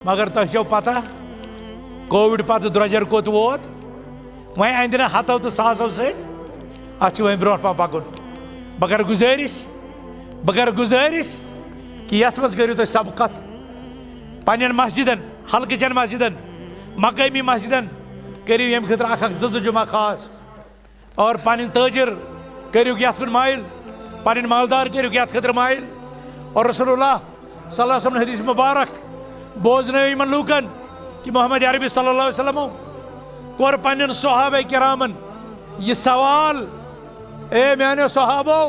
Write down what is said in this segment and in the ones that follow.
मगर तुम पता कोविड पत द्रजर कोत वोत वह अंद हथों तो सासों सत वह ब्रो पा पकुन बह कर गुजारिश कि ये मज करो तुम सबकत पन्न मस्जिदन हल्कचन मस्जिदन मकामी मस्जिदन करो ये खतर जुमा खास और पन ताजिर करो ये कुन माइल पन मालदार करो ये खतर माइल और रसूलुल्लाह सल्लल्लाहु अलैहि वसल्लम हदीस मुबारक बोजन इन लूकन कि मोहम्मद अरबी सल्लल्लाहु अलैहि वसल्लम कोर पन्न सहाबा किरामन यह सवाल ए मानो सहाबो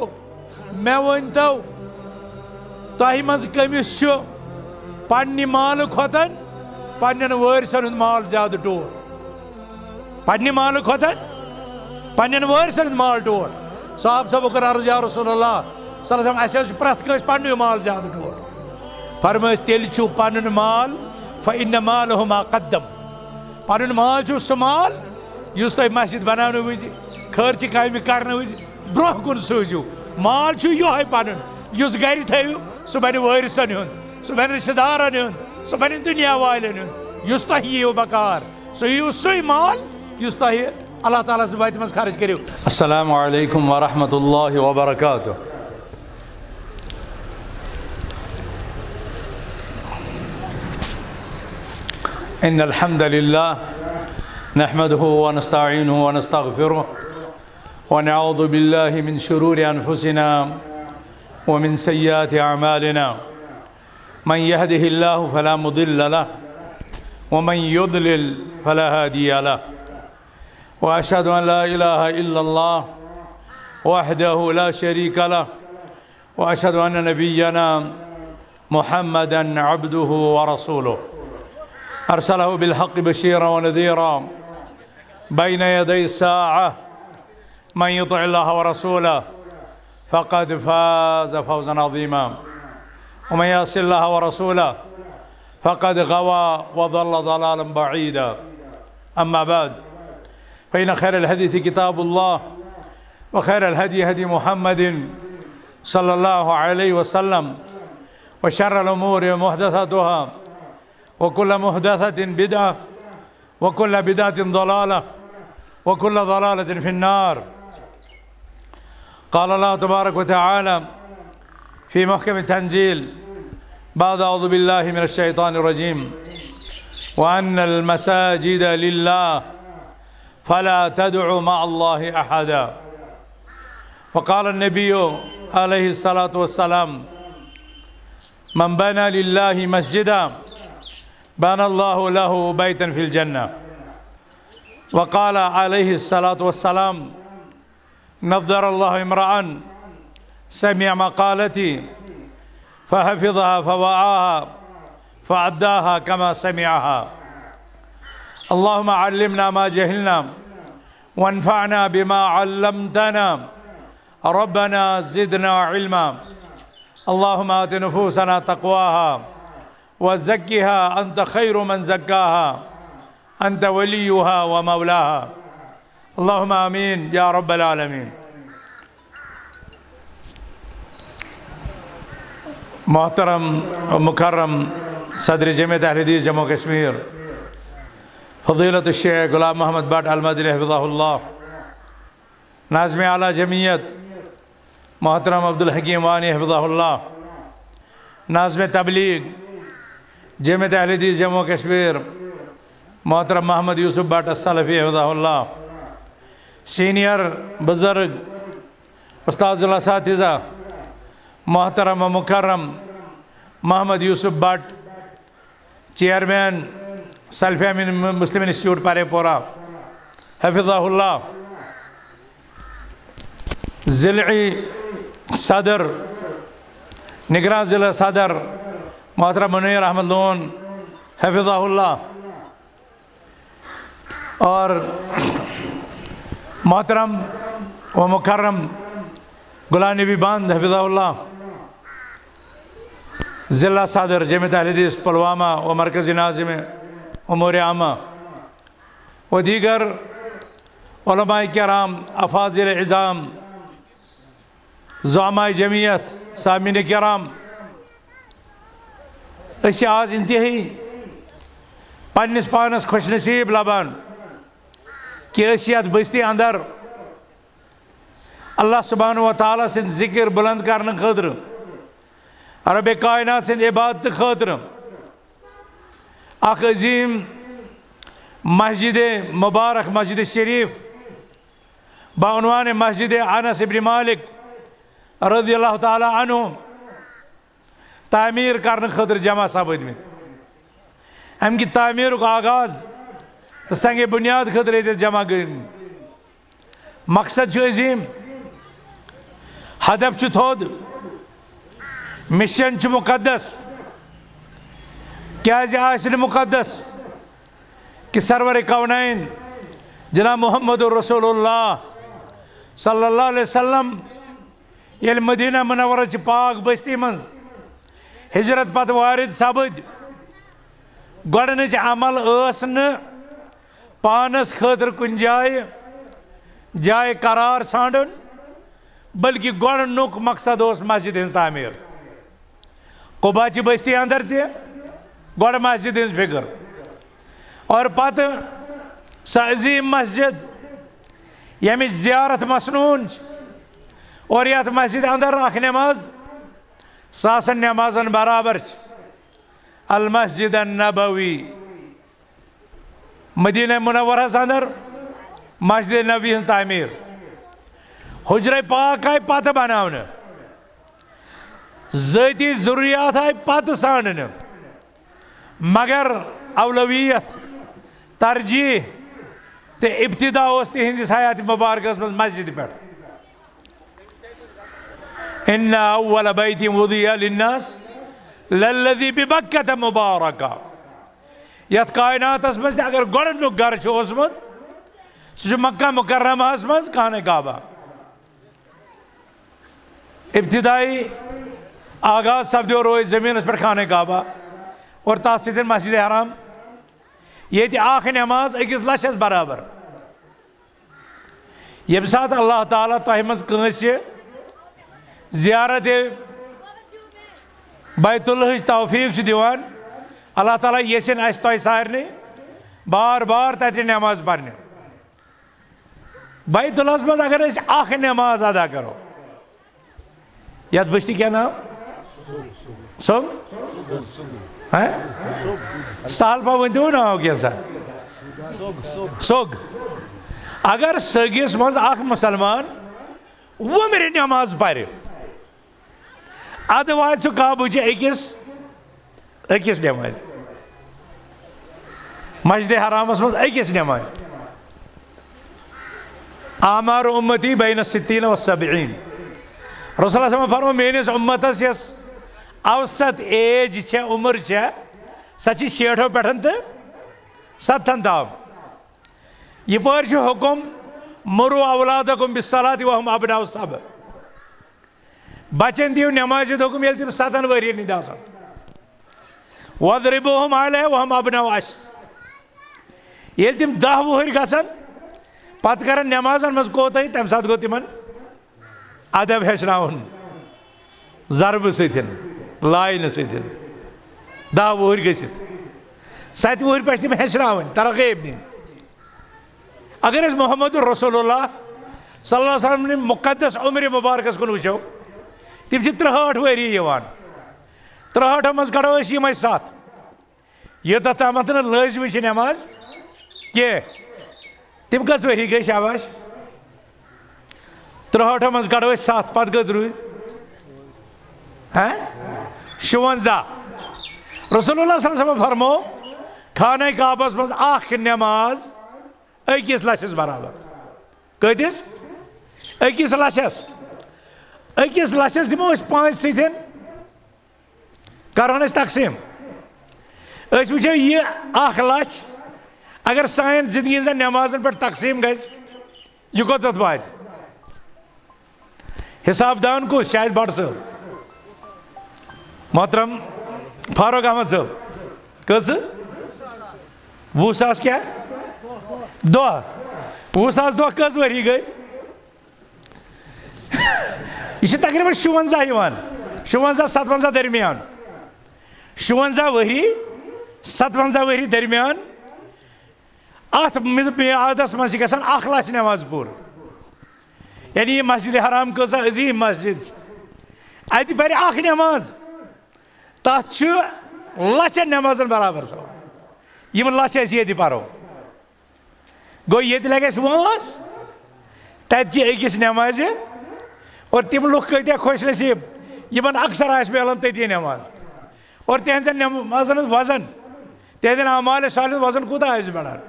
मे वन तो तह मज कमिस पन्ने माल खोतन पन्न वारिसन हुंद माल ज्यादा टोर पन्ने माल खोतन पन्न वारिसन हुंद माल टोर साहब सब कर अर्ज या रसूलल्लाह सल्लल्लाहु अलैहि वसल्लम प्रत कस पन्नु माल ज्यादा टोर फरमाइश तेल पन्न माल फ़इन्न मालहु मा क़द्दम पन्न माल सह माल युस तुम मस्जिद बनाने वज खर्च काम करने वज ब्रोह कुन सूझू माल योहे पन्न युस घर थो सह बन वारिसन हुंद सह बन रिश्तेदारन हुंद सह बन दुनिया वालन हुंद युस तुह यीव बकार सह यीव सही माल युस तुह अल्लाह ताला से वत मज खर्च करो। अस्सलामु अलैकुम व रहमतुल्लाहि व बरकातुहू। इन्नल हम्दुलिल्लाह नहमदुहु व नस्तईनुहु व नस्तगफिरुहु व नऊज़ु बिल्लाहि मिन शुरूरि अनफुसिना व मिन सय्यिआति अअमालिना मन यहदिहिल्लाहु फला मुदिल्ल लहु व मन युद्लिल फला हादिय लहु व अशहदु अन ला इलाहा इल्लल्लाह वहदहु ला शरीका लहु व अशहदु अन्न नबिय्यना मुहम्मदन अब्दुहु व रसूलुहु अरसलहु बिलहक़्क़ि बशीरा व नज़ीरा बैन यदै साअह मन युतिअल्लाह व रसूलहु फ़क़द फ़ाज़ फ़ौज़न अज़ीमा व मन यअसिल्लाह व रसूलहु फ़क़द ग़वा व ज़ल्ल ज़लालन बഈदा। अम्मा बाद फ़इन्न खैरल हदीस किताबुल्लाह व खैरल हदी हदी मुहम्मदिन सल्लल्लाहु अलैहि वसल्लम व शर्रल उमूरि मुहदसतुहा वकुल्ल मुहदसतिन बिदअह वकुल्ल बिदअतिन ज़लालह वकुल्ल ज़लालतिन फिन्नार। क़ाल अल्लाह तबारक व तआला फ़ी मुहकम तंज़ील बाद अऊज़ु बिल्लाहि मिनश शैतानिर रजीम व अन्नल मसाजिद लिल्लाह फला तदउ मअल्लाहि अहदा व क़ाल अन्नबिय्यु अलैहिस्सलातु वस्सलाम मन बना लिल्लाहि मस्जिदा बनल्लाहु लहु बैतन फिल जन्नह व क़ाल अलैहिस्सलातु वस्सलाम नज़्ज़रल्लाहु इम्रअन समिअ मक़ालती फ़हफ़िज़हा फ़वअहा फ़अद्दाहा कमा समिअहा। अल्लाहुम्मा अल्लिमना मा जहलना वन्फ़अना बिमा अल्लमतना रब्बना ज़िदना इल्मा। अल्लाहुम्मा आति नुफूसना तक़वाहा वज़क्किहा अंत खैरु मन ज़क्काहा अंत वलियुहा व मौलाहा। अल्लाहुम्मा आमीन या रब्बल आलमीन। मोहतरम व मुकर्रम सदर जमीयत अहले हदीस जम्मू कश्मीर फ़ज़ीलत शेख गुलाम मोहम्मद भट्ट अल-मदनी हफ़िज़हुल्लाह, नाज़िम आला जमीयत मोहतरम अब्दुल हकीम वानी हफ़िज़हुल्लाह, नाज़िम तबलीग जमीयत अहले हदीस जम्मू कश्मीर मोहतरम मोहम्मद यूसुफ भट्ट अस्सलफ़ी हफ़िज़हुल्लाह, सीनियर बुज़ुर्ग उस्ताज़ुल असातिज़ा मोहतरम व मुकर्रम मोहम्मद यूसुफ भट्ट, चेयरमैन सल्फ़िया मुस्लिम इंस्टीट्यूट पारेपोरा हफ़िज़हुल्लाह, ज़िलई सदर निगरान ज़िला सदर मोहतरम मुनीर अहमद लोन हफ़िज़हुल्लाह और मोहतरम व मुकर्रम गुलाम नबी बंद हफ़िज़हुल्लाह, ज़िला सदर जमीयत अहले हदीस पुलवामा व मरकज़ी नाज़िम उमूर आमा व दीगर उलमाए किराम अफ़ाज़िल इज़ाम ज़ुअमाए जमीयत सामिन किराम आज इंतहाई पन्निस पानस खुश नसीब लबान कि यत बस्ती अंदर अल्लाह सुब्हानहु व तआला सिंद जिक्र बुलंद करने खतर रब्बे कायनात सिंद इबादत खतर अख अजीम मस्जिद मुबारक मस्जिद शरीफ बाउनवान मस्जिद अनस इब्न मालिक रज़ियल्लाहु ताला अन्हु तामीर करने खतर जमा सपदमित अम की तामीर का आगाज तो संगे बुनियाद खतर ये जमा गई मकसद अजीम हदफ थोद मिशन मुकद्दस क्या मुकद्दस कि सरवर कौनैन जनाब मोहम्मद रसूलुल्लाह सल्लल्लाहु अलैहि वसल्लम ये मदीना मुनव्वरा च पाक बस्ती मं हिजरत पत वारिद सपद गोडनच अमल पानस खतर कुन जाय करार सांडन बल्कि गोडनुक मकसद मस्जिद हज तामीर कुबा ची बस्ती अंदर ते गोड मस्जिद हज फिक्र और पत अजीम मस्जिद यम जियारत मसनून और यथ मस्जिद अंदर अख नमाज सासन नमाजन बराबर अल मस्जिद नबवी मदीना मुनव्वरस अंदर मस्जिद नबवी हज तामीर हुजरे पाक आय पत बनाने ज़ाती ज़रूरियात आय पत सानने मगर अवलवियत तरजीह ते इब्तिदा तिहंदिस हयात मुबारकस मज मस्जिद पे इन्ना अव्वल बैति वुदिया लिन्नास लल्लज़ी बिबक्कत मुबारका यथ कायनातस मज अगर गोडनुक घर ओसमुत सह मक्का मुकर्रमहस मज खाने काबा इब्तिदाई आगाज सपदो रोज जमीन पर खाने काबा और तथ मस्जिद हराम ये आख नमाज अकिस लछस बराबर यम सात अल्लाह ताला तह मज जियारत बैतुल्लाह तौफीक दिवान अल्लाह ताला यसिन अस तह सारने बार बार तत नमाज पढ़ने बैतुल्लाहस मज अगर अख नमाज अदा करो यथ बस्ती क्या नाम सोग सालपा वन नाव क्या सोग अगर सगिस मज अख मुसलमान वो मेरे नमाज पर अद वात सह काबुच अकिस नमाज मस्जिद हरामस मज अकिस नमाज आमार उम्मती बैन सित्तीन व सबईन रसूल फरमा मेनिस उम्मतस यस औसत एज उम्र सह 60 पे तो 70 तम यपर हुकुम मुरु औलादकुम बिस्सलाति वहुम अबनाउ सब बचन दियो नमाज हुकुम ये तम 7 वरियन हिंद वदरिबुहुम अलैहा वहुम अबनाउ अश्र ये तम 10 वहर गसन पत कर नमाजन मज कोताही तम सात गो तिमन अदब हेचनाउन जरब सतन लाइन सतन 10 वहर गसित 7 वहर पे तम हेचनाउन तरगीब दिन अगर अस मोहम्मद रसूलुल्लाह सल्लल्लाहु अलैहि वसल्लम मुकद्दस उम्र मुबारकस कुन वुचो तम 63 वरी 63 मज कड़ो यम 7 योत तमत लाजमी नमाज के तम कस वरी गई शाबाश 63 मज कड़ो 7 पत गज रूद 56 रसूलुल्लाह सल्लल्लाहु अलैहि वसल्लम फरमो खाने काबस मज अख नमाज अकिस लछस बराबर कतिस अकिस लछस दिमो 5 सतन करोन तकसीम वो यह 1 लक्ष अगर सान जिंदगी नमाजन पे तकसीम गज यह कोत वात हिसाब दान कुछ शायद बड़ साहब मोहतरम फारूक अहमद साहब कस 20,000 क्या दह 20,000 दह कस वरी गई यह तकरीबन 57 दरमियान 57 वरी 57 वरी दरमियान अत मियादस मज गसान 1 लाख नमाज पूर यानी ये मस्जिद हराम कसा अजीम मस्जिद अत पर अख नमाज तथ लचन नमाजन बराबर सो यम लच ये पो गो ये लगे वस तत अकिस नमाज और तम लुक कत्या खुश नसीब यमन अक्सर आस मिलान तती नमाज और तहजन नमाजन वजन तहदन अमाल साल वजन कूत बढ़ान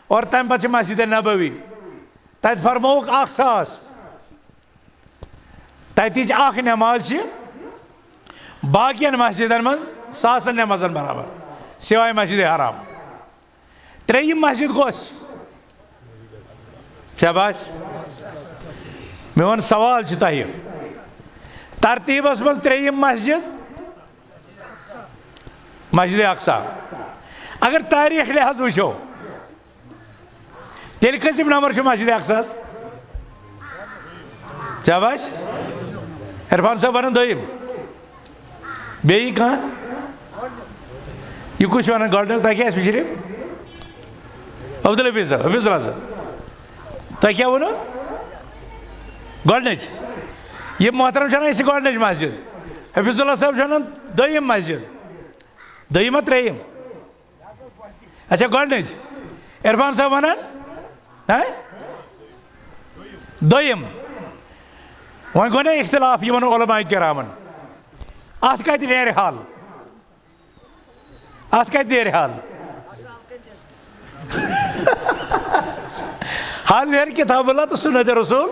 और तम पे मस्जिद नबवी तत फरमोक 100,000 ततिच नमाज बाकियन मस्जिदन मज 100 नमाजन बराबर सिवाय मस्जिद हराम त्रेयम मस्जिद गोस शाबाश मोन सवाल तह तरतीबस मज त्रेयम मस्जिद मस्जिद अक्सा अगर तारीख लिहाज वो तेल कसिम नंबर मस्जिद अक्सा शाबाश इरफान साहब वन दोम बे कह यह कुछ वन गॉडन तह क्या बिचर अब्दुल हफीज हफीजुल्लाह साहब तह क्या वो गॉडनच ये मोहतरम गॉडनच मस्जिद हफीजुल्लाह साहब दोम मस्जिद दोम त्रेयम अच्छा गॉडनच इरफान साहब वन दोम वो गो ना इख्तिलाफ उलमा किरामन अत कत नेर हाल अत कत नेर हाल हाल नेर किताबुल्लाह तो सुन्नत रसूल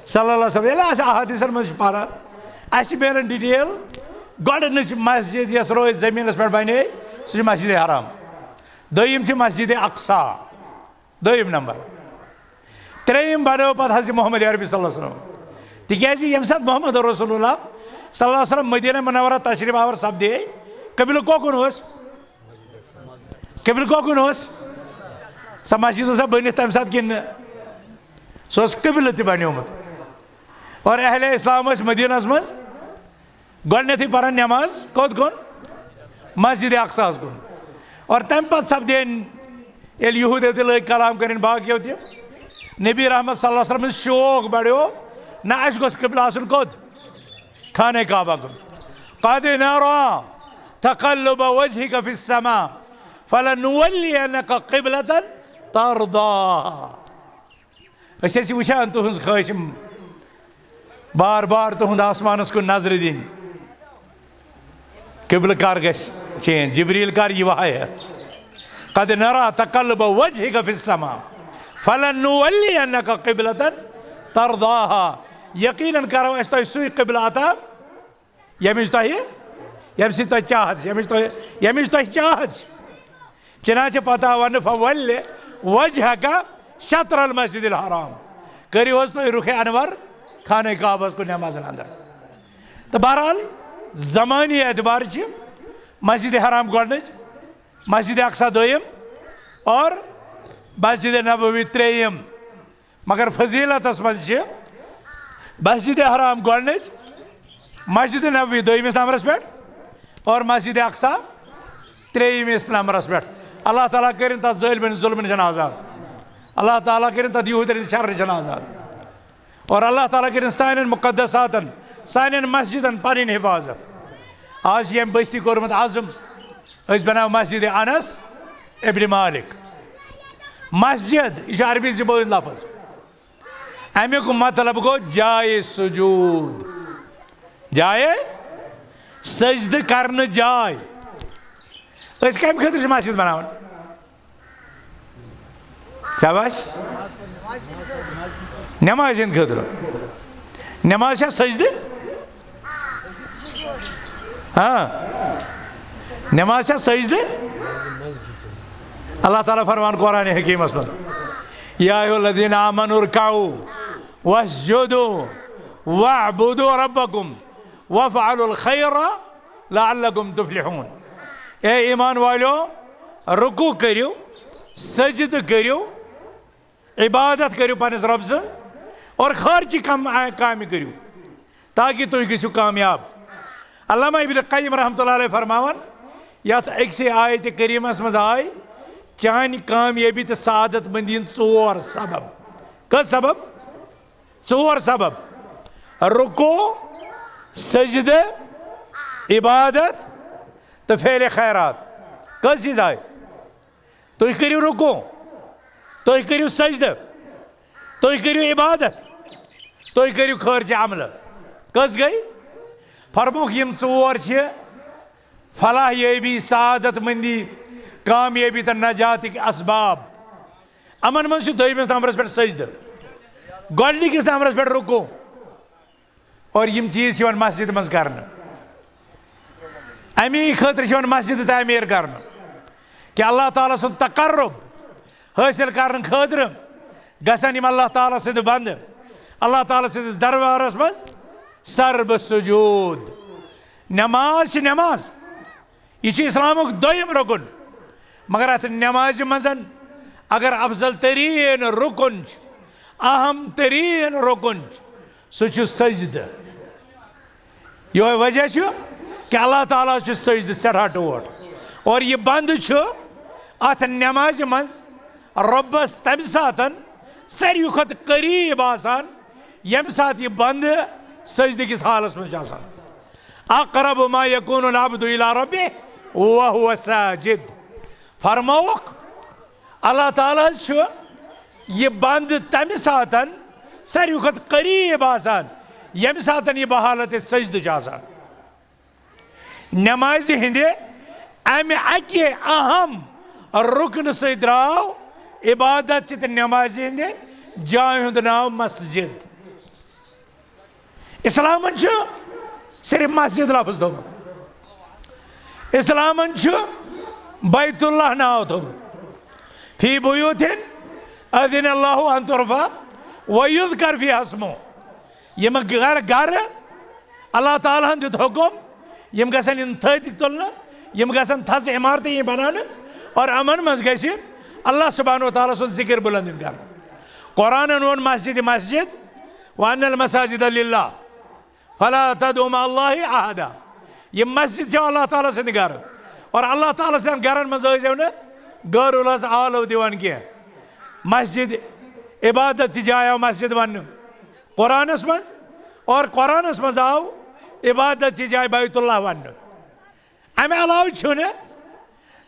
सल्लल्लाहु अलैहि वसल्लम अहादीसन मज पारा अस मिलन डिटेल गोडनच मस्जिद यस रोज जमीनस पे बने सह मस्जिद हराम दोम मस्जिद अक्सा दोम नंबर त्रेयम बनो पे हज़रत मोहम्मद अरबी सल्लल्लाहु अलैहि वसल्लम तिकाज यम सात मोहम्मद रसूलुल्लाह सल्लल्लाहु अलैहि वसल्लम मदीना मुनव्वरा तशरीफ आवर सपदे कबिल कोकुन कबिल कोकुन सह मस्जिद सा बनित तम सात कि सह कबिल त बनोमुत और अहले इस्लाम मदीनस मज गोडनथी परान नमाज कोत गुन मस्जिद अक्सा गुन और तम पे सपदे यहूद लग कलाम कर बाकियों नबी रहमत सल्लल्लाहु अलैहि वसल्लम शौक बढ़ो ना अस गोस क़िबला आसन कोत खाने काबा गुन क़द नरा तक़ल्लुब वजहिक फ़िस्समा फ़लनुवल्लियन्नक क़िबलतन तर्दाहा अस वुचान तुहंज ख्वाहिश बार बार तुहंद आसमानस कुन नजर दिन क़िबल कर गस चेंज जिब्रील कर यह वहायत क़द नरा तक़ल्लुब वजहिक फ़िस्समा फ़लनुवल्लियन्नक क़िबलतन तर्दाहा यकीनन करो अस तुह सुई क़िबला अता यमिच तुह चाहत यमिच तुह चाहत चना पता वन फवल्लि वजहक शतर अल मस्जिद अल हराम करियो तुह रुख अनवर खाने काबस को नमाजन अंदर तो बहरहाल ज़मानी एतबार मस्जिद हराम गोडनच मस्जिद अक्सा दोम और मस्जिद नबवी त्रेयम मगर फजीलतस मज मस्जिद हराम गोडनच मस्जिद नबवी दोमिस नंबरस पे और मस्जिद अक्सा त्रेयमिस नंबरस पे अल्लाह ताला करें तथ ज़ालिमिन जुल्म नश आज़ाद अल्लाह ताला करें तथ यहूदियन शर नश आज़ाद और अल्लाह ताला करें सान मुक़द्दसातन सान मस्जिदन पन हिफाजत आज यम बस्ती कोरमत आज़म अस बनाव मस्जिद अनस इब्न मालिक मस्जिद यह अरबी ज़बान लफ्ज़ अमुक मतलब गो जाए सुजूद जाए सजद करने जाए कम खतर मस्जिद बनावन शाबाश नमाज हंद खतर नमाज सजद हाँ नमाज सजद अल्लाह ताला फरमान कुरान हकीमस में या अय्युहल्लज़ीना आमनू इरकऊ वस्जुदू वअबुदू रब्बकुम वफ़अलुल खैर लअल्लकुम तुफ्लिहून ए ईमान वालो रुकू करियो सजद करियो इबादत करियो पन्निस रब से और खर्च कम काम करियो ताकि तुम गसियो कामयाब अल्लामा इब्न क़य्यिम रहमतुल्लाह अलैह फरमावन यत अक्से आयत करीमस मज आय चान कामयाबी तो सादत मंदी 4 सबब। कस सबब? 4 सबब। रुको, सजदे, इबादत तो फेल खैरात। कस चीज आए? तुम करियो रुको, तुम करियो सजद, तुम करियो इबादत, तुम करियो खर्च अमल। कस गई? फरमुख यम 4 फलाह याबी, सादत मंदी, कामयाबी तो नजात के असबाब। अमन मज दोमिस नंबरस पे सजद, गोडनिकिस नंबरस पे रुको, और यम चीज मस्जिद मज कर अमी खतर मस्जिद तामीर कर कि अल्लाह ताला सुन तकर्रुब हासिल कर खतर गसन अल्लाह ताला सद बंद अल्लाह ताला सद दरबारस मज सर्ब सुजूद। नमाज नमाज यह इस्लामुक दोयम रुकन, मगर अत नमाज मजन अगर अफजल तरीन रुकन अहम तरीन रुकन सह सजद। यह वजह कि अल्लाह ताला सजद सठा टोट, और यह बंद अत नमाज मज रब्बस तम सात सारे खुद करीब आसान यम सात यह बंद सजद किस हालस मज अक़रब मा यकूनुल अब्दु इला रब्बिह व हुवा साजिद। फरमाउक अल्लाह ताला यह बंद तम सात सारे खुद करीब आसान यम सात यह बहालत सजद आसान। नमाज हिंदे अमे अके अहम रुकन से द्राव इबादत तो नमाज हिंदे जाय हुंद नाव मस्जिद। इस्लामन सिर्फ मस्जिद लफ्ज थोमुत, इस्लामन बैतुल्लाह नाव थोमुत। फी बुयूतिन अज़िन अल्लाहु अन तुरफा व युज़कर फीहा अस्मुहु। यम घर घर अल्लाह ताला दित हुकुम यम गसन इन थद तुलना, यम गसन थस इमारत ये बनान, और अमन मज गसी अल्लाह सुब्हानहु व तआला सुन जिक्र बुलंद कर। कुरान वोन मस्जिद मस्जिद व अन्नल मसाजिद लिल्लाह फला तदउ मा अल्लाहि अहदा। यह मस्जिद अल्लाह ताला सद घर, और अल्लाह ताला सद घरन मज न गरुलस आलो दिवान कह। मस्जिद इबादत जाय आव मस्जिद वन कुरानस मज, और कुरानस मज आव इबादत जाय बैतुल्लाह वन। अमे अलाव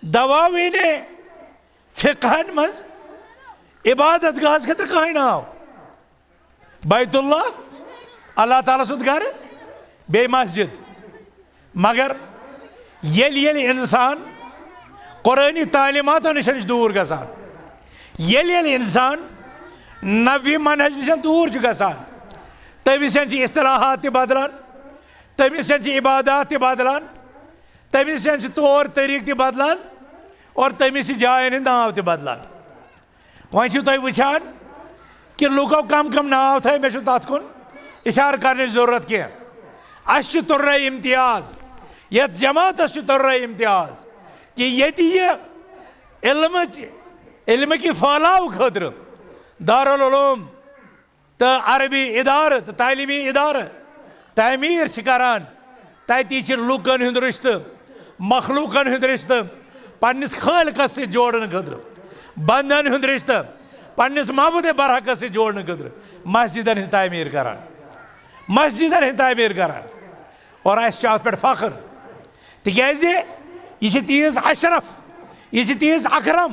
दवावीन फिक़हन मज इबादत गाह खतर कह नाव बैतुल्लाह अल्लाह ताला सुद घर बे मस्जिद। मगर येल इंसान कुरानी तालीमात नश दूर गसान, येल इंसान नबी मनहज नश दूर गसान, तमिस इस्तिलाहात बदलान, तमिस इबादत बदलान, तमिस तौर तरीक बदलान, और तमिस जायन नाव बदलान। वह तुम वुचान कि लुको कम कम नाव थे मे तथ कुन इशार करने जरूरत कह। अस तुर्रे इम्तियाज ये जमात तुर्रे इम्तियाज कि ये इल्म की फैलाव खतर दारुल उलूम तो अरबी इदार तो तालीमी इदार तामीर करान, तति लुकन हुंद रिश्त मखलूकन हुंद रिश्त पन्निस खालिकस से जोड़न खतर, बंदन हुंद रिश्त पन्निस महबूद बरहकस से जोड़न खतर मस्जिदन हिंद तामीर करान, मस्जिदन हिंद तामीर करान। और अत पे फख्र तिकाज यह तीज अशरफ, यह तीज अकरम,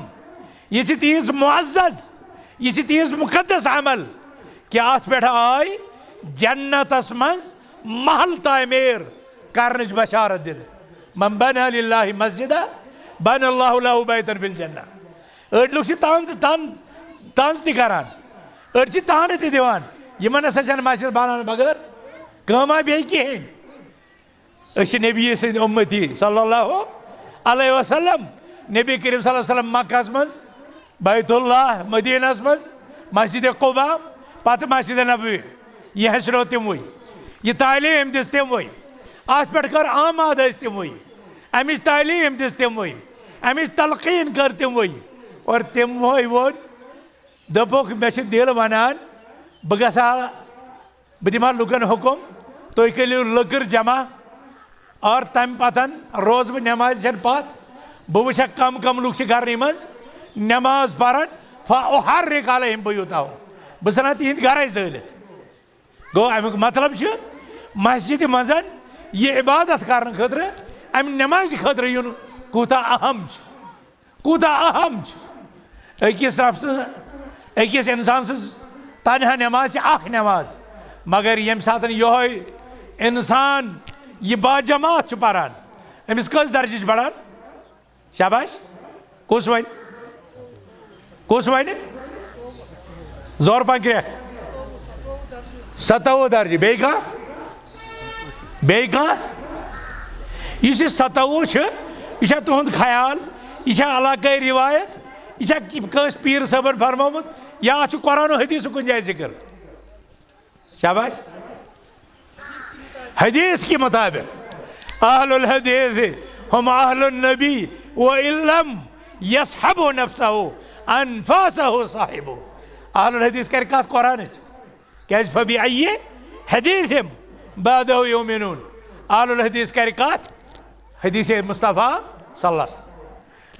यह तीज मुअज़्ज़ज़, यह तीज मुक़द्दस अमल कि अत पे आय जन्नतस मज महल तामीर करने बशारत दिन। मन बना लिल्लाहि मस्जिदा बन अल्लाहु लहु बैतन फिल जन्नह। अड़ लोग तांस करान, अड़ तान दिवान, यमन हसा मस्जिद बनान बगैर कमा बे कहें। नबी सद उम्मती सल्लल्लाहु अलैहि वसल्लम, नबी करीम सल्लल्लाहु अलैहि वसल्लम मक्कास मज, बैतुल्लाह मदीनास मज, मस्जिद कुबा, पत मस्जिद नबवी, यह हशरो तमवे, यह तालीम दिस तमवे, अत पे कर आमाद तमवे, अमिच तालीम दिस तमवे, अमिच तलकीन कर तमवे, और तमवे वोन दोपुक मे दिल वनान बह गसा बह दिमा लुकन हुकुम तुम करियो लकर जमा, और तम पतन रोज बह नमाज पत बह वुचा कम कम लुक घर मज नमाज पढ़न फउहर्रिक अलैहिम बुयूतहुम बस ना तिहिंद घर ज़लित गो अमुक मतलब मस्जिद मज यह इबादत करने खतर अम नमाज खतर युन कूता अहम अकिस रफ अकिस इंसान तनहा नमाज नमाज मगर यम सात यह इंसान यह बाजमात परान अमिस कस दर्ज बढ़ान शाबाश कुस वन जोर पा 57 दर्ज बे यह 57 यह तुहद ख्याल यह अलाकाई रिवायत यह पीर सबन फरमोमुत या कुरान हदीस कुन जाए जिक्र शाबाश हदीस के मुताबिक अहलुल हदीस हम अहलुन नबी व इल्लम यसहबु नफ्सहु अनफासहु साहिबु अहलुल हदीस कर कत कुरान क्या फबी आइए हदीस बादहु युमिनून अहलुल हदीस कर कत हदीस मुस्तफा सल्लल्लाहु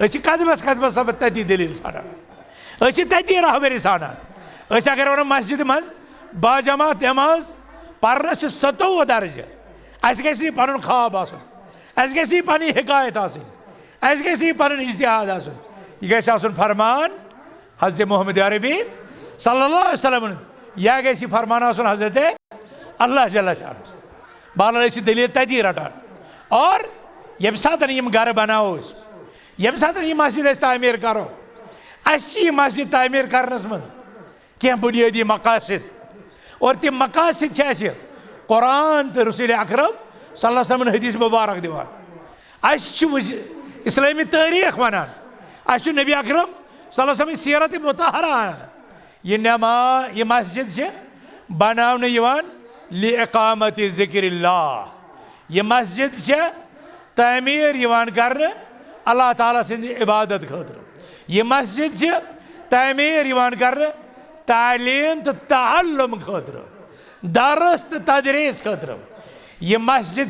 अलैहि कदमस कदमस सब तती दलील सानान तती रहबरी सानान अगर वन मस्जिद मज बाजमात नमाज पढ़ने 57 दर्ज अस पन ख्वाब आस पन हिकायत आस पन इज्तिहाद यह गन फरमान हज़रत मोहम्मद अरबी सल्लल्लाहु अलैहि वसल्लम या गि फरमान हज़रत अल्लाह जल्ल शाह बहरहाल दलील तती रटान और यम सात घर बनाओ यम सात मस्जिद तामीर करो मस्जिद तामीर करनस मज क्या बुनियादी मकासद और तम मकासद कुरान तो रसूल अकरम सल्लल्लाहु अलैहि वसल्लम हदीस मुबारक दिवान इस्लामी तारीख वनान नबी अकरम सल्लल्लाहु अलैहि वसल्लम सीरत मुतहरा यह मस्जिद बनाने लिइकामत ज़िक्रिल्लाह यह मस्जिद तामीर कर अल्लाह ताला सिंद इबादत खतर यह मस्जिद तामीर कर तालीम तो ताल्लुम खतर दरस तो तदरीस खतर यह मस्जिद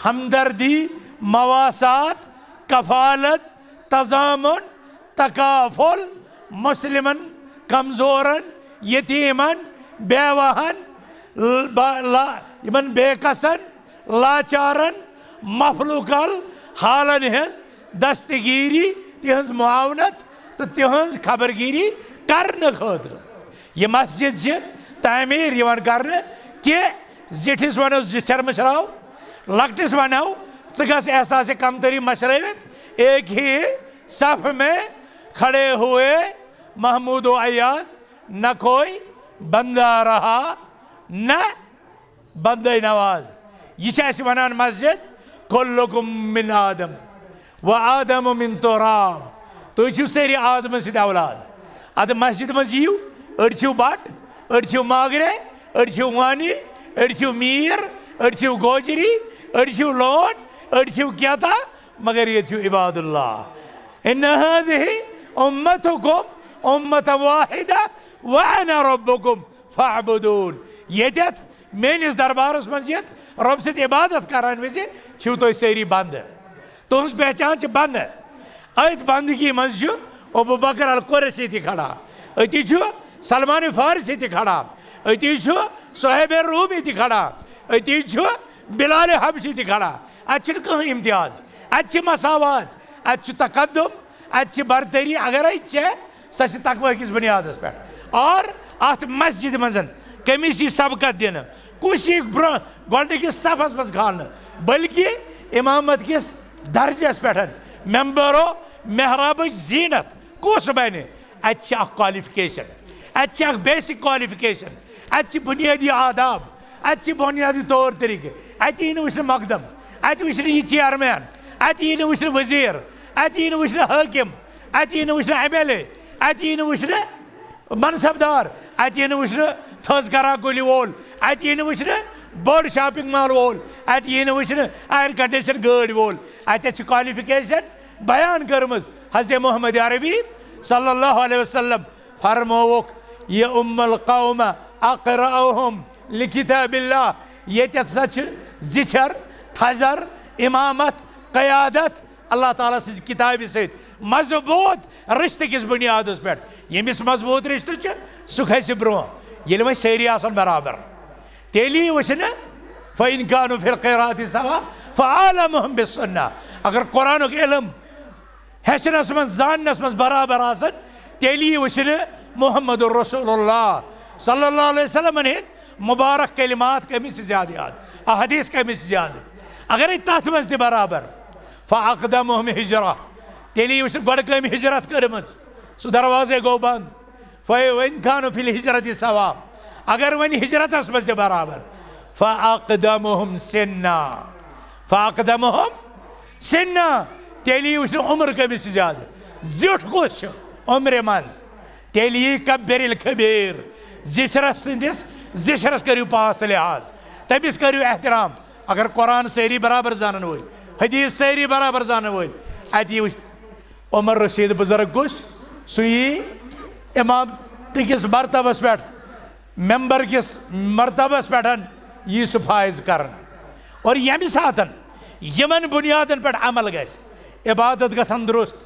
हमदर्दी मवासात कफालत तजामुन तकाफुल मुस्लिमन कमजोरन यतीमन बेवहन बेकसन लाचारन मफलूकल हालन हज दस्तगीरी तिहज मुआवनत तो तिहज खबरगिरी करने खतर यह मस्जिद तामीर कर जिठिस वनो जिठर मशराव लकटिस वनो गस एहसास कमतरी मशरावित एक ही सफ में खड़े हुए महमूद अयाज न कोई बंदा रहा न बंदे नवाज यह वनान मस्जिद कुल्लुकुम मिन आदम व आदम मिन तुराब तुम सारी आदम सद औलाद अद मस्जिद मज यू अड़ बट अड़ मागरे अड़ वानी अड़ मीर अड़ गोजरी अड़ लोन अड़ क्या मगर ये इबादुल्लाह इन हाज़िही उम्मतुकुम उम्मतन वाहिदा व अना रब्बुकुम फअबुदून येत मेनिस दरबारस मज रब सद इबादत करान विज छो तुम सारी बंद तुहस पहचान बंद अत बंदगी मज अबू बकर अल कुरैशी खड़ा अति सलमान फारसी खड़ा अति सुहैब रूमी खड़ा अति बिलाल हबशी खड़ा अत इम्तियाज अत मसावत अत तकदुम अत बरतरी अगर सह तकवा किस बुनियादस पे और अत मस्जिद मज कमिस सबकत दिन कुछ ब्रो गोकिस सफस मज खान बल्कि इमामत किस दर्जस पे मेम्बरो मेहराब जीनत कुस बन अत क्वालिफिकेशन अत बेसिक क्वालिफिकेशन अत बुनियादी आदाब अत बुनियादी तौर तरीके अत यी वुचन मकदम अत वुचन यह चेयरमैन अत यी वुचन वजीर अत यी वुचन हाकिम अत यी वुचन MLA अत यी वुचन मनसबदार अत यी वुचन थजकरा कुलि वोल अत यी वुचन बड़ शॉपिंग मॉल वोल अत यी वुचन एयर कंडीशन गाड़ी वोल अत क्वालिफिकेशन बयान कर्म हज़रत मोहम्मद अरबी सल्लल्लाहु अलैहि वसल्लम फरमोवुक ये उम्मुल कौम अक़रअहुम लिकिताबिल्लाह ये जिचर थजर इमामत क़यादत अल्लाह ताला सज किताब सत मजबूत रिश्ते किस बुनियादस पे यमिस मजबूत रिश्ते सह खस ब्रो ये वह सारी आसान बराबर तेली वुन फ़इन कानू फिल क़िराअति सवा फ़अलमुहुम बिस्सुन्नह अगर कुरानुक इल्म हेचनस मज जाननस मज बराबर आसन तेली वुन मुहम्मदुर रसूलुल्लाह सल्लल्लाहु अलैहि वसल्लम हिंद मुबारक कलिमात कमिस ज्यादा याद अहदीस कमिस ज्यादा अगर तथ मज त बराबर फ़अक़दमुहुम हिजरा तेली वुन गड कम हिजरत करमज सह दरवाजे गो बंद फ़इन कानू फिल हिजरति सवा अगर वन हिजरतस मज त बराबर फ़अक़दमुहुम सिन्ना तेली वुन उम्र कमिस ज्यादा ज़िठ कुछ उम्र मज तेली कब्बिरिल कबीर जिशरस सिंदिस जिशरस करियो पास लिहाज तमिस करियो एहतराम अगर कुरान सारी बराबर जानन वोल हदीस सारी बराबर जानन वोल अति उमर रशीद बुजुर्ग कुछ सुई इमाम तकिस मरतबस पे मेंबर किस मरतबस पे यह सह फायज कर और यम सात यमन बुनियादन पे अमल गस इबादत गसन दुरुस्त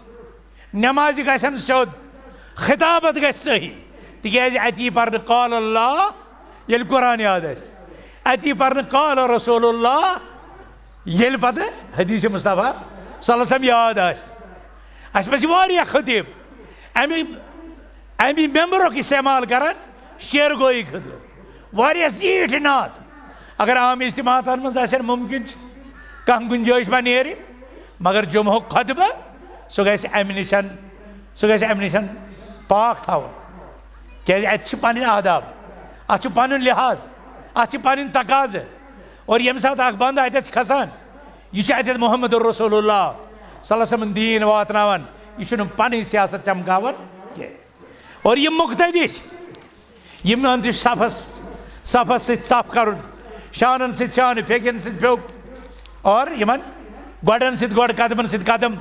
नमाज गसन सद खिताबत गस सही तिकाज अति पर क़ाल अल्लाह ये कुरान याद अति पर क़ाल रसूलुल्लाह ये पत हदीस मुस्तफ़ा सल्लल्लाहु अलैहि वसल्लम याद अस पे खतीब अमी मेंबरुक इस्तेमाल करान शेर गोई खतर जीठ नात अगर आम इज्तिमातन मज मुमकिन कह गुंजाइश मा नेर मगर जुम्ह खुतबह सह गस अमि निशन पाक थवन क्या पन आदाब अत पन लिहाज अत पन तकाज और यम सात बंद अत खसान यह अत मुहम्मद रसूलुल्लाह सल्लल्लाहु अलैहि वसल्लम दीन वातनावन यह पन सियासत चमकावन कह और यह मुख्तदिश यम सफस सफस सफ कर शानन शान फेकन फ्योक और यमन गोडन गोड कदमन कदम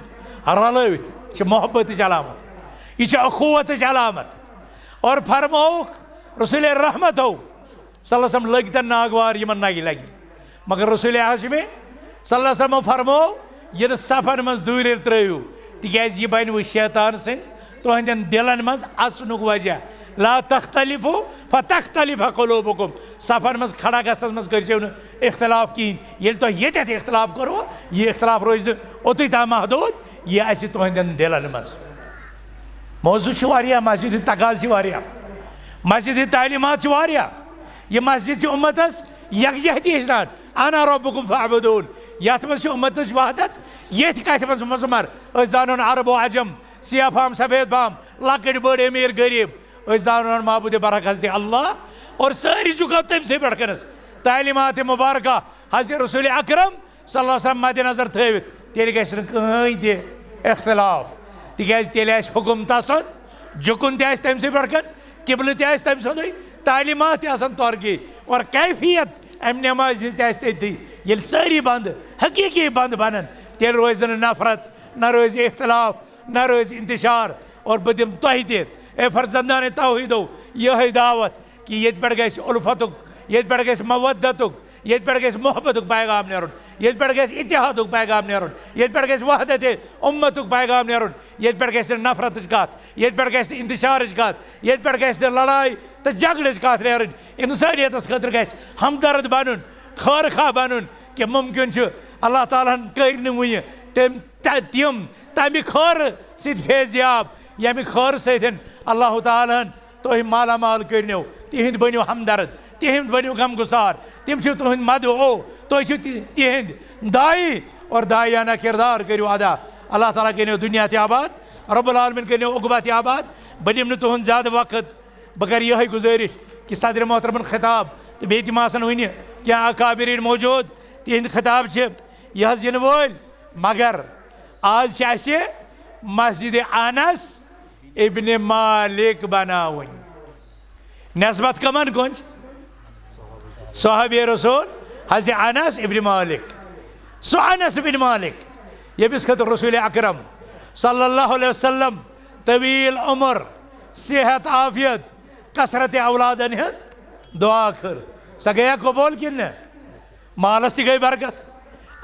रलवित मोहब्बत अलामत यह अखुवत अलामत और फरमौक रसूल रहमत हो सल्लल्लाहु अलैहि वसल्लम लगतन नागवार यमन नगि लगे मगर रसूल हाशमी सल्लल्लाहु अलैहि वसल्लम फरमो यह सफर मज दूर त्रो तिकाज यह बन वह शैतान सिंद तुहंदन दिलन मज असनुक वजह ला तख्तलिफु फतख्तलिफ कुलूबुकुम सफर मज खड़ा गसनस मज करियो न इख्तिलाफ कहीं ये तो ये इख्तिलाफ करो यह इख्तिलाफ रोज ओतुई ता महदूद यह आसि तुहंदन दिलन मज मौजू मस्जिद तकाज मस्जिद तालीमात यह मस्जिद उम्मतस यकजहती हन अना रब्बुकुम फअबुदून यथ मज उम्मत वहदत ये कथ मज मुजमर जानन अरब व अजम सिया फाम सफेद फाम लकड़ बड़ अमीर गरीब जानन माबूद बरकत अल्लाह और सारी झुकाव तम से पकनस तालीमात मुबारक हज़रत रसूल अकरम सल्लल्लाहु अलैहि वसल्लम मद्देनजर थवित तेल गस कहीं ते इख्तिलाफ तिकाज तेल हुकुम तसद झुकुन तम से पकन किबल तम सदुई तालीमात तरकी और कैफियत अम नमाज तथी ये सारी बंद हकीकी बंद बनन तेल रोज नफरत न रोज इख्तिलाफ न रोज इंतशार और बह दिम तह ते फर्जंदान तौहीदो यह दावत कि ये पे गस उल्फतुक ये पे गस मवद्दतुक ये पे गस मोहब्बतुक पैगाम नेरुन ये पे गस इत्तेहादुक पैगाम नेरुन ये पे गस वहदत उम्मतुक पैगाम नेरुन ये पे गस नफरत कत ये पे गस इंतशार कत ये पे गस लड़ाई तो झगड़ कत नेरुन इंसानियत खतर गस हमदर्द बनन खैर खा बनन कि मुमकिन अल्लाह ताला कर तम तमि खैर सत फैज़याब यमि खैर सतन अल्लाह ताला तुम माला माल करो तिहद बनो हमदर्द तिहद बनो गमगुसार तम तुहद मदओ तुम तिहद दाई और दायाना किरदार करो अदा अल्लाह ताला करो दुनिया ते आबाद रब्बुल आलमीन करो उक़बा ते आबाद बह दिम तुहद ज़्यादा वक्त बह कर यह गुजारिश कि सदर मोहतरमन खिताब तो बे तम वन क्या अकाबिरीन मौजूद तिहद खिताब यह इन वोल मगर आज मस्जिद अनस इब्न मालिक बनावन नस्बत कमन कुन सहाबी रसूल हज़रत अनस इब्न मालिक सो अनस इब्न मालिक यमिस खतर रसूल अकरम सल्लल्लाहु अलैहि वसल्लम तवील उम्र सेहत आफियत कसरत औलादन दुआ कर स गया कबूल कि मालस ती गई बरकत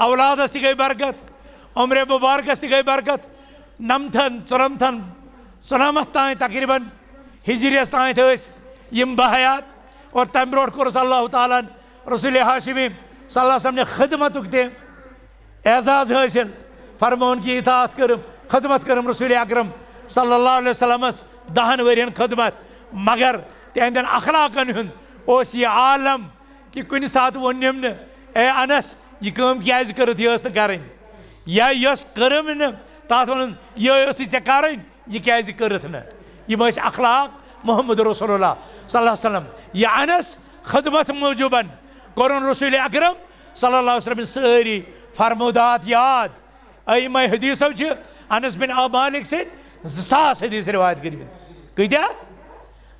औलादस ती गई बरकत उम्र मुबारकस गई बरकत नमथन चुरमथन सलामत तान तकरीबन हिजरियस तान यम बहयात और तम ब्रोट कोर अल्लाह ताला रसूल हाशिमी सल्लल्लाहु अलैहि वसल्लम ने खिदमत ते एजाज हासिल फरमोन की इताअत करम खिदमत करम रसूल अकरम सल्लल्लाहु अलैहि वसल्लम 10 वरियन खिदमत मगर तिहंदन अखलाकन हुन ओस ये आलम कि कुन सात वोनम न ए अनस यह कम क्या करत यह करें या यस करम न तथ वन यह करें यह क्या करत न यम अखलाक मोहम्मद रसूलुल्लाह सल्लल्लाहु अलैहि वसल्लम यह अनस खिदमत मौजूबन कोरन रसूल अकरम सल्लल्लाहु अलैहि वसल्लम सारी फरमुदात याद अम हदीसो अनस बिन मालिक से 2000 हदीस रिवायत कत्या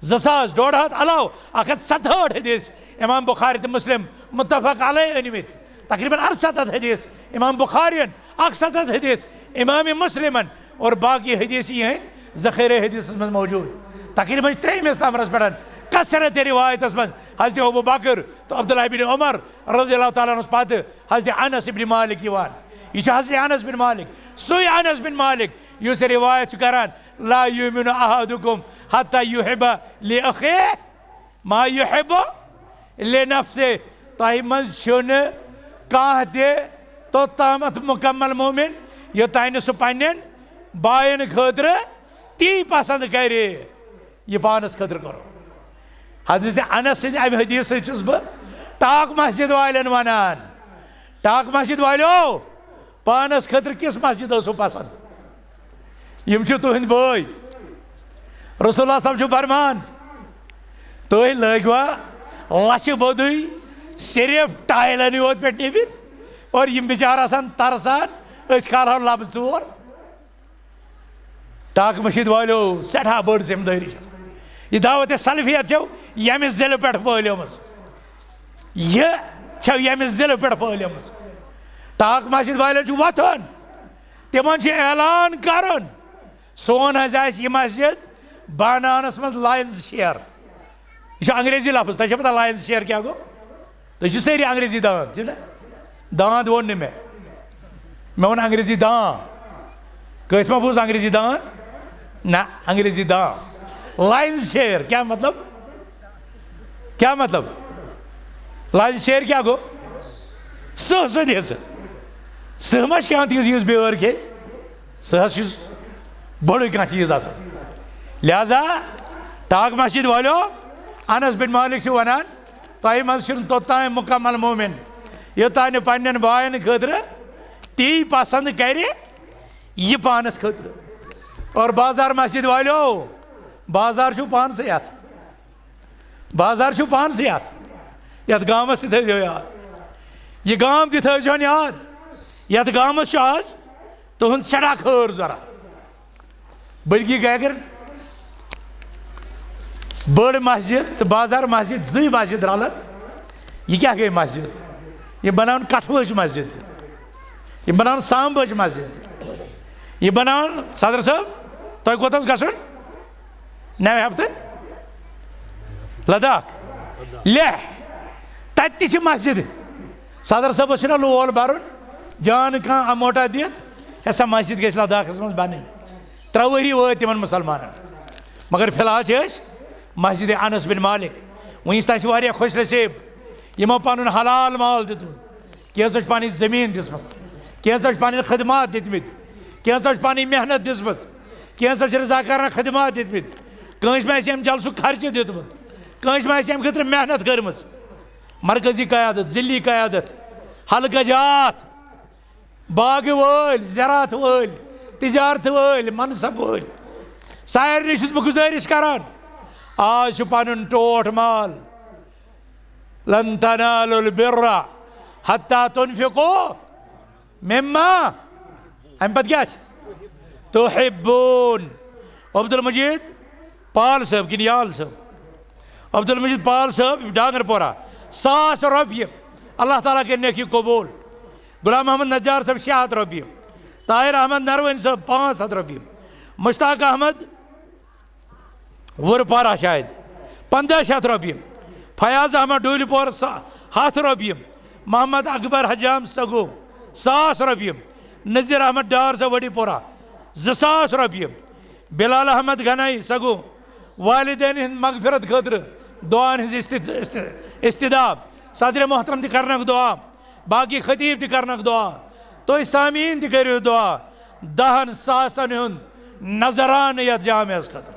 2000 1.5 अलाव 167 हदीस इमाम बुखारी तो मुस्लिम मुत्तफक अलैह अनमित तकरीबन 68 हदीस इमाम बुखारियन 68 हदीस इमाम मुस्लिमन और बाकी हदीस ये हैं ज़ख़ीरे हदीस में मौजूद तकरीबन 3 नंबरस पे कसरत रिवायत मज हज़रत अबू बकर तो अब्दुल्लाह इब्न उमर रज़ियल्लाहु तआला अन्हु पात हज़रत अनस इब्न मालिक यवान यह हज़रत अनस बिन मालिक सुई अनस बिन मालिक युस रिवायत करान ला युमिनु अहदुकुम हत्ता युहिब्बा लि अखीह मा युहिब्बु लि नफ्सिह तह मज छुन काह ते तोतामत मुकम्मल मोमिन योतान सह पन्न बायन खतर ती पसंद करे यह पानस खतर करो हज़रत अनस सद अमि हदीस छुस बह टाक मस्जिद वालन वनान टाक मस्जिद वालो पानस खतर किस मस्जिद ओसो पसंद यम तुहद बई रसूलुल्लाह साहब फरमान तुह लगवा लच बोदुई सिर्फ टाइलन योत पे निबिर और यम बेचार आसान तरसान खाल लब 4 टाक मस्जिद वालो सठा बड़ जिम्मेदारी यह दावत सलफियत छो यम जिले पे पलम यह यम जिले पे पलम टाक मस्जिद वालो वथन तिमन ऐलान कर सोन यह मस्जिद बनानस मज लायंस शेयर यह अंग्रेजी लफ्ज तुझे पता लायंस शेयर क्या गो तुझे सारी अंग्रेजी दांद ना दांद वो मे वोन अंग्रेजी दांद कस मा बूज अंग्रेजी दांद ना अंग्रेजी दांद लायंस शेयर क्या मतलब लायंस शेयर क्या गो सह सद सह मा क्या चीज बेर खे सह बड़ क्या चीज आ लिहाजा टाक मस्जिद वालो अनस बिन मालिक से वनान तह मज तोतान मुकम्मल मोमिन योतान पन्न बायन खतर ती पसंद करे यह पानस खतर और बाजार मस्जिद वालो बाजार छो पान से याद बाजार छो पान से याद गामस थो याद यह गाम थो याद यथ गामस आज तुहद सड़ा खर जरा बल्कि अगर बड़ मस्जिद तो बाजार मस्जिद 2 मस्जिद रलन यह क्या गई मस्जिद यह बनान कठवच मस्जिद यह बनान सांबच मस्जिद यह बनान सदर साहब तुम कोतस गसन 9 हफ्ते लद्दाख लेह तत मस्जिद सदर साहब लोल भर जान कह मोटा दित ऐसा मस्जिद गई लद्दाख मज बन 3 वरी वो तिमन मुसलमान मगर फिलहाल मस्जिद अनस बिन मालिक वस तह खुश नसीब यमो पन हलाल माल दितमुत कैसा पन जमीन दिसम कैसा पन खदमात दितमित कैसा पन मेहनत दिसम कैसा रजाकाराना खदमात दितमित कंस मे अम जलसु खर्च दितमुत कंस मे अम खतर मेहनत कर्म मरकजी क़यादत जिली क़यादत हलगजात बाग वल ज़रात वल तिजारत वल मनसब वल सारे बह गुजारिश करान आज पन टोट माल लन तनालुल बिर्रा हत्ता तुनफिकू मिम्मा अम पत क्या तुहिब्बून अब्दुल मजीद पाल साहब कि याल साहब अब्दुल मजीद पाल साहब डांगरपोरा 100 रुपये अल्लाह ताला के नेकी कबूल गुलाम मोहम्मद नज्जार साहब 600 रुपये ताहिर अहमद नरवन साहब 500 रुपये मुश्ताक अहमद वरपारा शायद 1500 रुपये फयाज अहमद डूलीपोर 100 रुपये मोहम्मद अकबर हजाम सगो 100 रुपये नज़ीर अहमद डार सा वडी पोरा 2000 रॉपिये बिलाल अहमद गनाई सगो वालिदैन हिंद मगफिरत खतर दुआन हिंज इस्तिदाब सदर मोहतरम ति करनक दुआ बाकी खतीब ति करनक दुआ तो सामीन ति करियो दुआ 10,000 हुंद नजरान यथ जामियास खतर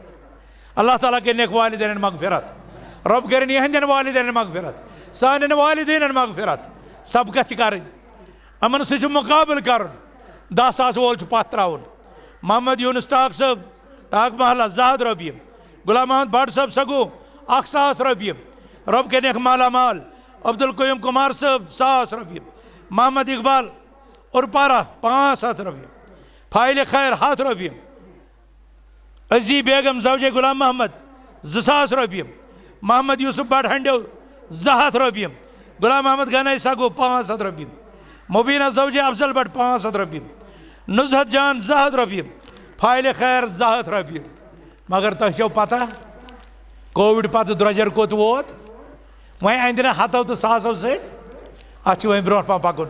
अल्लाह ताला के नेक वालिदैन मगफिरत रब करें यहंदन वालिदैन मगफिरत सान वालिदैन मगफिरत सब कच कर अमन से मुकाबल कर 10,000 वोल पथ त्राउन मोहम्मद यूनुस टाक सब टाक महला 1000 रॉपिये गुलाम मोहम्मद भट्ट सब सगो 1,000 रॉपिये रब के नेक माला माल अब्दुल कयूम कुमार सब 100 रॉपिये मोहम्मद इकबाल उर्पारा 500 रॉपिये फाइल खैर 100 रॉपिये अजी बेगम जवजे गुलाम मोहम्मद 2,000 रॉपिये मोहम्मद यूसुफ भट्ट हंडो 200 रॉपिये गुलाम मोहम्मद गनाई सगो 500 रॉपिये मुबीना जवजे अफजल भट्ट 500 रॉपिये नुजहत जान 200 रॉपिये फाइल खैर 200 रॉपिये मगर तुम पता कोविड पत द्रजर कोत वोत वह अंद हथों तो सासों सत वह ब्रो पकुन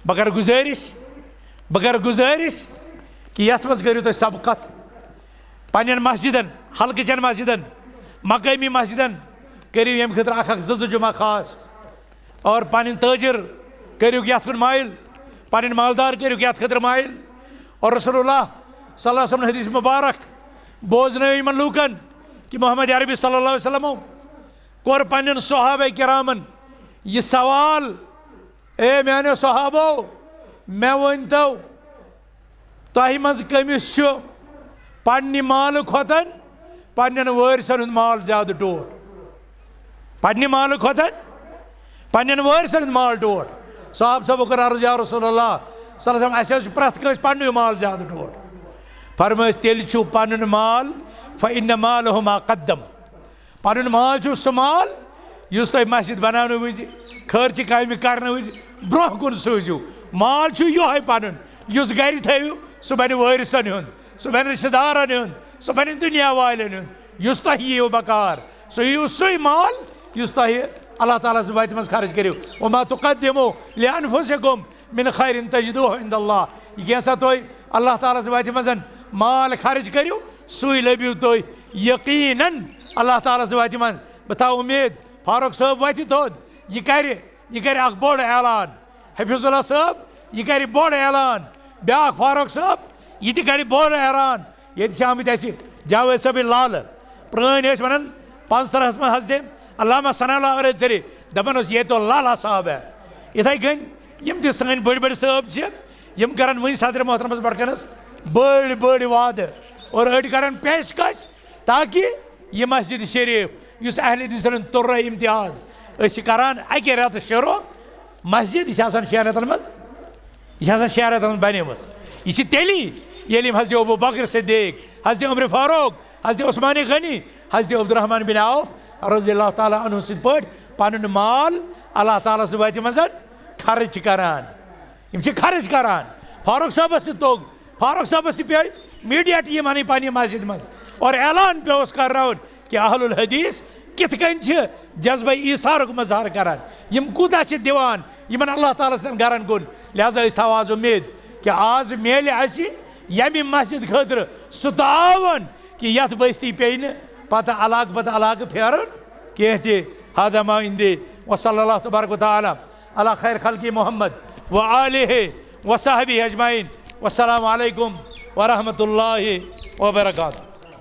बह कर गुजारिश कि ये मज करो तुम सबकत पन्न मस्जिदन हल्कचन मस्जिदन मकामी मस्जिदन करो ये खतर अख जो जुमा खास और पन्न ताजिर करो ये माइल पन्न मालदार करो ये खतर माइल और रसूलुल्लाह सल्लल्लाहु अलैहि वसल्लम हदीस मुबारक बोजन इन लूकन कि मोहम्मद अरबी सल्लल्लाहु अलैहि वसल्लम कोर पन्न सहाबा किरामन यह सवाल ए मानो सहाबो मे वन तो तह मज कमिस पन्ने माल खोतन पन्न वारिसन हुंद माल ज्यादा टोट पन्ने माल खोतन पन्न वारिसन हुंद माल टोट साहब सब कर अर्ज या रसूलल्लाह सल्लल्लाहु अलैहि वसल्लम प्रथ कस पन्नु माल ज्यादा टोट फरमाइश तेल छु पन्न माल फइन्न मालहु मा कद्दम पन्न माल छु सह माल युस तुम मस्जिद बनाने वज खर्च काम करने वज ब्रोह कुन सूझू माल छु योहे पन्न युस गर थो सह बन वारिसन हुंद सह बन रिश्तेदारन हुंद सह बन दुनिया वालन हुंद युस तुह यीव बकार सह यीव सह माल युस तुह अल्लाह ताला से वत मज खर्च करो वमा तुक़द्दिमू लिअन्फुसिकुम मिन खैरिन तजिदूहु इनदल्लाह यह कैसा तुम अल्लाह ताला से वत मज माल खर्च करो सह लभ्यू तुम यकीनन अल्लाह ताला से वत मज बह थो उम्मीद फारूक साहब वत थोद यह कर अख बोड़ ऐलान हफीजुल्लाह साहब यह कर बोड़ ऐलान ब्या फारूक साहब यह कर बोड़ ऐलान ये आमत जावेद साहब लाल प्रान वन 5 में हसदे अल्लामा सनाउल्लाह अरज़री दपान ये तो लाला साहब है इथे कन यम त सन बड़ बड़ साहब यम कर वही सदर मोहतरमस बड़कनस बड़ बड़ वाद और अड़ कर पेशकश ताकि यह मस्जिद शरीफ इस अहल हदीसन तुर्र इम्तियाज करान अके रेत शुरू मस्जिद यह 6 रेतन मज यह 6 रेतन बनेम यह तेली ये हजरत अबू बकर सिद्दीक हजरत उमर फारूक हजरत उस्मान गनी हजरत अब्दुर्रहमान बिन औफ रज़ियल्लाहु ताला अन्हु सद पन्न माल अल्लाह ताला से वत मज खर्च करान खर्च करान फारूक साहबस तोग फारूक साहबस पे मीडिया टीम अन पन्ने मस्जिद मज और ऐलान पे कर कि अहलुल हदीस कित कन जज्बा ईसार मजहर करान यम कूता दिवान यमन अल्लाह ताला सन गरन कुन लिहाजा थो आज उम्मीद कि आज मेल यमि मस्जिद खतर सह तावन कि यथ बस्ती पे पत अलग फेरन कह हादा मा इंदे वसल्लल्लाहु तबारक व तआला अला खैर खल्क़ि मोहम्मद व आलिहि व सहबिहि अजमाइन वस्सलामु अलैकुम व रहमतुल्लाहि व बरकातुहू।